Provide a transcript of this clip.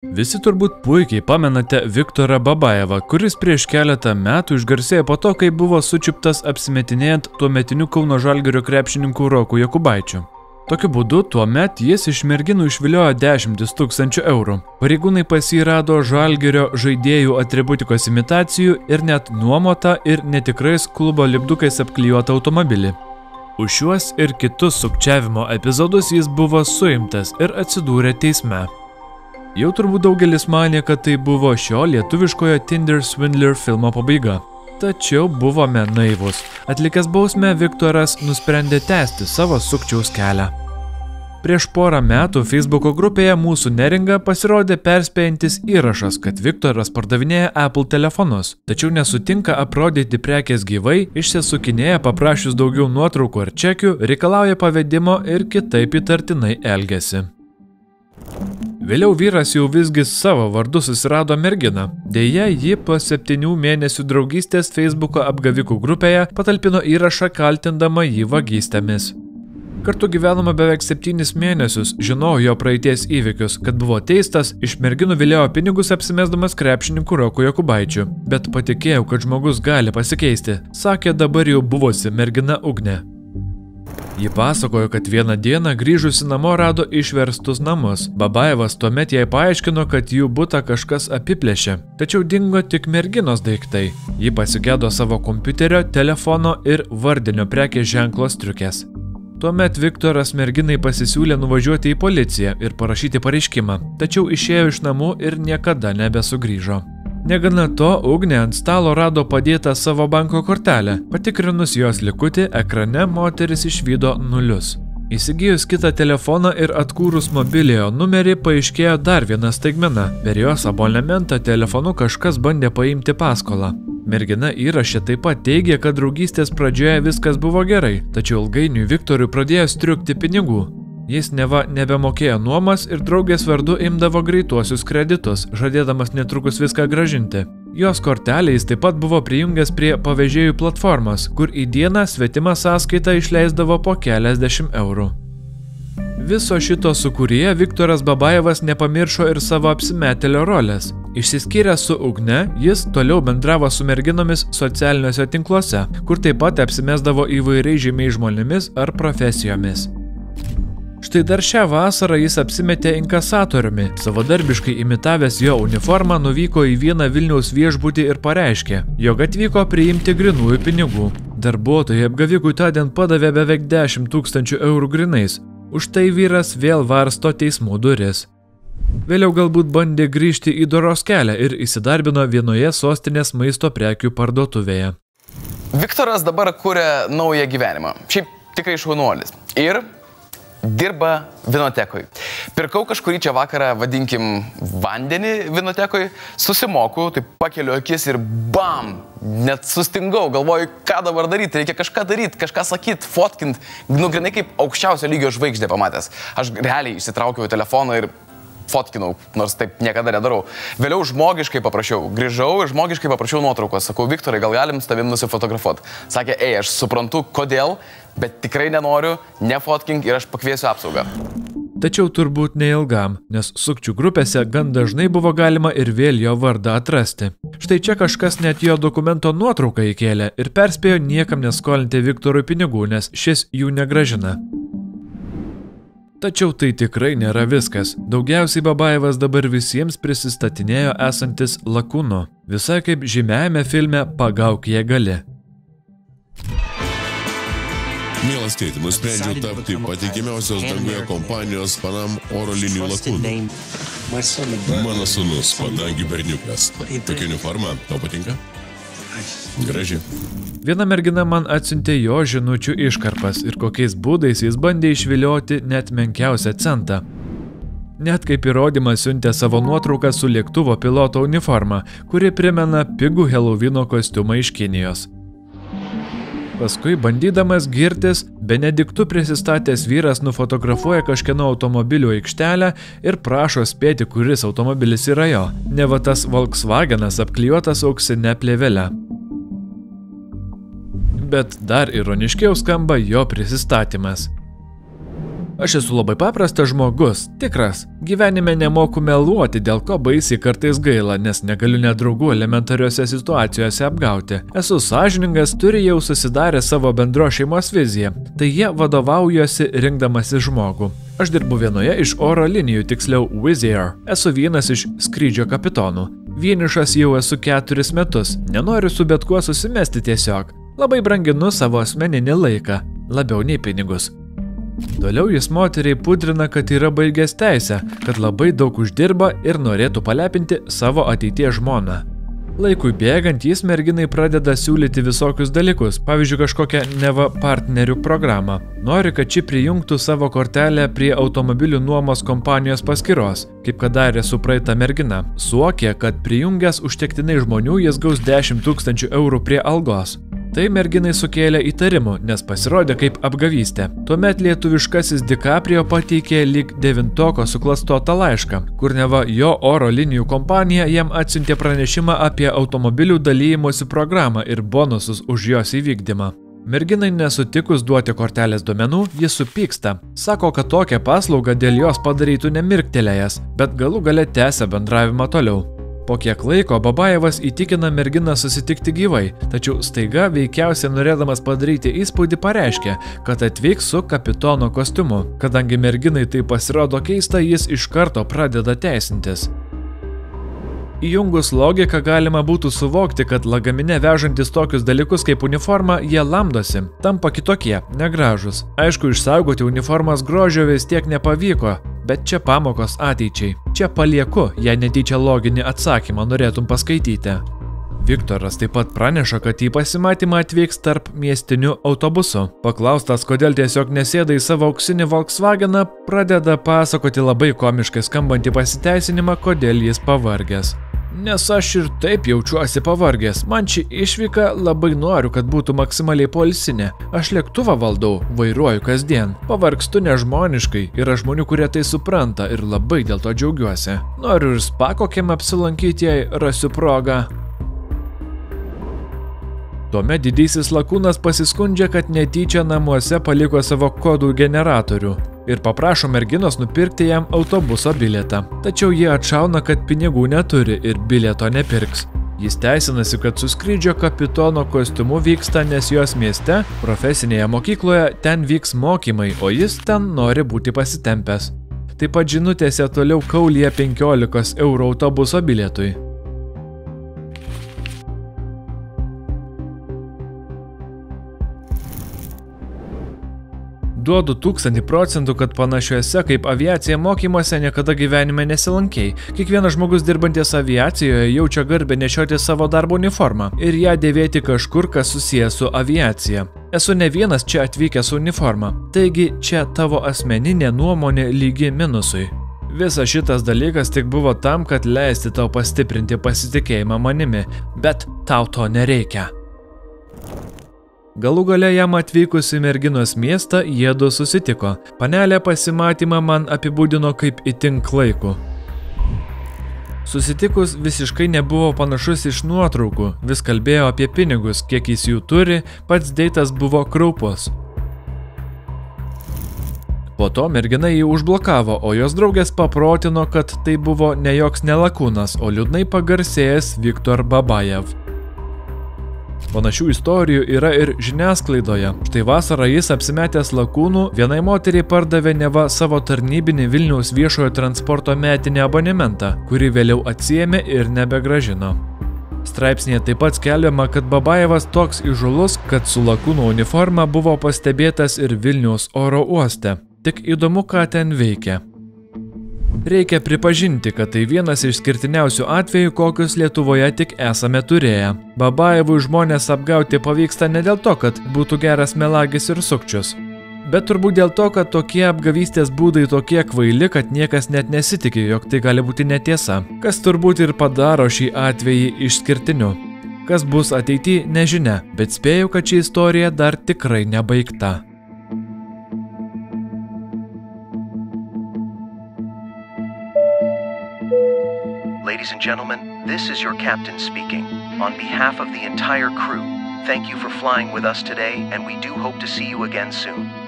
Visi turbūt puikiai pamenate Viktorą Babajevą, kuris prieš keletą metų išgarsėjo po to, kai buvo sučiuptas apsimetinėjant tuometiniu Kauno Žalgirio krepšininku Roku Jokubaičiu. Tokiu būdu tuomet jis iš merginų išviliojo 10 000 eurų. Pareigūnai pas jį rado Žalgirio žaidėjų atributikos imitacijų ir net nuomotą ir netikrais klubo lipdukais apklijuotą automobilį. Už šiuos ir kitus sukčiavimo epizodus jis buvo suimtas ir atsidūrė teisme. Jau turbūt daugelis manė, kad tai buvo šio lietuviškojo Tinder Swindler filmo pabaiga. Tačiau buvome naivus. Atlikęs bausmę, Viktoras nusprendė tęsti savo sukčiaus kelią. Prieš porą metų Facebooko grupėje Mūsų neringa pasirodė perspėjantis įrašas, kad Viktoras pardavinėja Apple telefonus, tačiau nesutinka aprodyti prekės gyvai, išsisukinėja paprašius daugiau nuotraukų ar čekių, reikalauja pavedimo ir kitaip įtartinai elgiasi. Vėliau vyras jau visgi savo vardu susirado merginą. Deja, ji po 7 mėnesių draugystės Facebooko apgavikų grupėje patalpino įrašą kaltindama jį vagystėmis. Kartu gyvenama beveik 7 mėnesius, žinojo jo praeities įvykius, kad buvo teistas, iš merginų vilėjo pinigus apsimesdamas krepšininku Roku Jokubaičiu. Bet patikėjau, kad žmogus gali pasikeisti, sakė dabar jau buvusi mergina Ugnė. Ji pasakojo, kad vieną dieną grįžusi namo rado išverstus namus. Babajevas tuomet jai paaiškino, kad jų butą kažkas apiplėšė. Tačiau dingo tik merginos daiktai. Ji pasigėdo savo kompiuterio, telefono ir vardinio prekės ženklo striukės. Tuomet Viktoras merginai pasisiūlė nuvažiuoti į policiją ir parašyti pareiškimą, tačiau išėjo iš namų ir niekada nebesugrįžo. Negana to, Ugnė ant stalo rado padėtą savo banko kortelę. Patikrinus jos likutį, ekrane moteris išvydo nulius. Įsigijus kitą telefoną ir atkūrus mobiliojo numerį, paaiškėjo dar viena staigmena. Per jos abonementą telefonu kažkas bandė paimti paskolą. Mergina įraše taip pat teigė, kad draugystės pradžioje viskas buvo gerai, tačiau ilgainiui Viktorui pradėjo striukti pinigų. Jis neva nebemokėjo nuomas ir draugės vardu imdavo greituosius kreditus, žadėdamas netrukus viską grąžinti. Jos kortelę jis taip pat buvo prijungęs prie pavežėjų platformos, kur į dieną svetimą sąskaitą išleisdavo po keliasdešimt eurų. Viso šito sukūrėje Viktoras Babajevas nepamiršo ir savo apsimetėlio rolės. Išsiskyręs su Ugne, jis toliau bendravo su merginomis socialiniuose tinkluose, kur taip pat apsimesdavo įvairiai žymiai žmonėmis ar profesijomis. Štai dar šią vasarą jis apsimetė inkasatoriumi. Savadarbiškai imitavęs jo uniformą nuvyko į vieną Vilniaus viešbutį ir pareiškė, jog atvyko priimti grynųjų pinigų. Darbuotojai apgavikui tądien padavė beveik 10 000 eurų grynais. Už tai vyras vėl varsto teismų duris. Vėliau galbūt bandė grįžti į doros kelią ir įsidarbino vienoje sostinės maisto prekių parduotuvėje. Viktoras dabar kuria naują gyvenimą. Šiaip tikrai šaunuolis. Ir dirba vinotekoj. Pirkau kažkurį čia vakarą, vadinkim, vandenį vinotekoj, susimoku, tai pakeliu akis ir bam! Net sustingau, galvoju, ką dabar daryti, reikia kažką daryti, kažką sakyti, fotkint, grinai kaip aukščiausio lygio žvaigždė pamatęs. Aš realiai išsitraukiau telefoną ir fotkinau, nors taip niekada nedarau. Vėliau žmogiškai paprašiau, grįžau ir žmogiškai paprašiau nuotraukos. Sakau, Viktorai, gal galim su tavim nusifotografuoti? Sakė, aš suprantu, kodėl, bet tikrai nenoriu, nefotkink ir aš pakviesiu apsaugą. Tačiau turbūt neilgam, nes sukčių grupėse gan dažnai buvo galima ir vėl jo vardą atrasti. Štai čia kažkas net jo dokumento nuotrauką įkėlė ir perspėjo niekam neskolinti Viktorui pinigų, nes šis jų negrąžina. Tačiau tai tikrai nėra viskas. Daugiausiai Babajevas dabar visiems prisistatinėjo esantis lakūnu, visai kaip žymiajame filme Pagauk jei gali. Mielas tėti, nusprendžiau tapti patikimiausios danguje kompanijos Panam oro linijų lakūnu. Mano sūnus, padangi berniukas. Tokia uniforma, tau patinka? Graži. Viena mergina man atsiuntė jo žinučių iškarpas ir kokiais būdais jis bandė išvilioti net menkiausią centą. Net kaip įrodymą siuntė savo nuotrauką su lėktuvo piloto uniforma, kuri primena pigų Helovino kostiumą iš Kinijos. Paskui, bandydamas girtis, Benediktu prisistatęs vyras nufotografuoja kažkieno automobilių aikštelę ir prašo spėti, kuris automobilis yra jo. Neva tas Volkswagenas apklijuotas auksinę plėvelę. Bet dar ironiškiau skamba jo prisistatymas. Aš esu labai paprastas žmogus, tikras. Gyvenime nemoku meluoti, dėl ko baisiai kartais gaila, nes negaliu net draugų elementariuose situacijose apgauti. Esu sąžiningas, turi jau susidarę savo bendro šeimos viziją, tai jie vadovaujuosi rinkdamasi žmogų. Aš dirbu vienoje iš oro linijų, tiksliau Wizz Air. Esu vienas iš skrydžio kapitonų. Vienišas jau esu 4 metus, nenoriu su bet kuo susimesti tiesiog. Labai branginu savo asmeninį laiką, labiau nei pinigus. Toliau jis moteriai pudrina, kad yra baigęs teisę, kad labai daug uždirba ir norėtų palepinti savo ateities žmoną. Laikui bėgant jis merginai pradeda siūlyti visokius dalykus, pavyzdžiui kažkokią neva partnerių programą. Nori, kad ši prijungtų savo kortelę prie automobilių nuomos kompanijos paskyros, kaip kad darė su praeita mergina. Suokė, kad prijungęs užtektinai žmonių jis gaus 10 000 eurų prie algos. Tai merginai sukėlė įtarimų, nes pasirodė kaip apgavystė. Tuomet lietuviškasis DiCaprio pateikė lyg 9-oko suklastotą laišką, kur neva jo oro linijų kompanija jam atsiuntė pranešimą apie automobilių dalymosi programą ir bonusus už jos įvykdymą. Merginai nesutikus duoti kortelės duomenų, jis supyksta. Sako, kad tokią paslaugą dėl jos padarytų nemirktelėjęs, bet galų gale tęsia bendravimą toliau. Po kiek laiko Babajevas įtikina merginą susitikti gyvai, tačiau staiga veikiausiai norėdamas padaryti įspūdį pareiškia, kad atvyks su kapitono kostiumu. Kadangi merginai tai pasirodo keista, jis iš karto pradeda teisintis. Įjungus logiką galima būtų suvokti, kad lagamine vežantis tokius dalykus kaip uniforma, jie lamdosi, tampa kitokie, negražus. Aišku, išsaugoti uniformos grožio vis tiek nepavyko, bet čia pamokos ateičiai. Čia palieku, jei netyčia loginį atsakymą norėtum paskaityti. Viktoras taip pat praneša, kad į pasimatymą atvyks tarp miestinių autobusų. Paklaustas, kodėl tiesiog nesėda į savo auksinį Volkswageną, pradeda pasakoti labai komiškai skambantį pasiteisinimą, kodėl jis pavargęs. Nes aš ir taip jaučiuosi pavargęs. Man ši išvyka labai noriu, kad būtų maksimaliai poilsinė. Aš lėktuvą valdau, vairuoju kasdien. Pavargstu nežmoniškai, yra žmonių, kurie tai supranta ir labai dėl to džiaugiuosi. Noriu ir spa kokiam apsilankyti, jei rasiu progą. Tuomet didysis lakūnas pasiskundžia, kad netyčia namuose paliko savo kodų generatorių ir paprašo merginos nupirkti jam autobuso bilietą. Tačiau jie atšauna, kad pinigų neturi ir bilieto nepirks. Jis teisinasi, kad su skrydžio kapitono kostiumu vyksta, nes jos mieste, profesinėje mokykloje, ten vyks mokymai, o jis ten nori būti pasitempęs. Taip pat žinutėse toliau kaulija 15 eurų autobuso bilietui. Duodu 1000%, kad panašiuose kaip aviacija mokymuose niekada gyvenime nesilankei. Kiekvienas žmogus dirbantis aviacijoje jaučia garbę nešioti savo darbo uniformą ir ją dėvėti kažkur, kas susijęs su aviacija. Esu ne vienas čia atvykęs su uniforma, taigi čia tavo asmeninė nuomonė lygi minusui. Visas šitas dalykas tik buvo tam, kad leisti tau pastiprinti pasitikėjimą manimi, bet tau to nereikia. Galų gale jam atvykus į merginos miestą, jiedu susitiko. Panelė pasimatymą man apibūdino kaip itin klaikų. Susitikus visiškai nebuvo panašus iš nuotraukų, vis kalbėjo apie pinigus, kiek jis jų turi, pats deitas buvo kraupus. Po to mergina jį užblokavo, o jos draugės paprotino, kad tai buvo ne joks nelakūnas, o liūdnai pagarsėjęs Viktor Babajev. Panašių istorijų yra ir žiniasklaidoje. Štai vasarą jis apsimetęs lakūnų vienai moteriai pardavė neva savo tarnybinį Vilniaus viešojo transporto metinį abonementą, kurį vėliau atsiėmė ir nebegrąžino. Straipsnėje taip pat skelbiama, kad Babajevas toks įžūlus, kad su lakūno uniforma buvo pastebėtas ir Vilniaus oro uoste. Tik įdomu, ką ten veikia. Reikia pripažinti, kad tai vienas iš išskirtiniausių atvejų, kokius Lietuvoje tik esame turėję. Babajevui žmonės apgauti pavyksta ne dėl to, kad būtų geras melagis ir sukčius, bet turbūt dėl to, kad tokie apgavystės būdai tokie kvaili, kad niekas net nesitikė, jog tai gali būti netiesa. Kas turbūt ir padaro šį atvejį išskirtiniu. Kas bus ateityje, nežinia, bet spėju, kad ši istorija dar tikrai nebaigta. Ladies and gentlemen, this is your captain speaking. On behalf of the entire crew, thank you for flying with us today, and we do hope to see you again soon.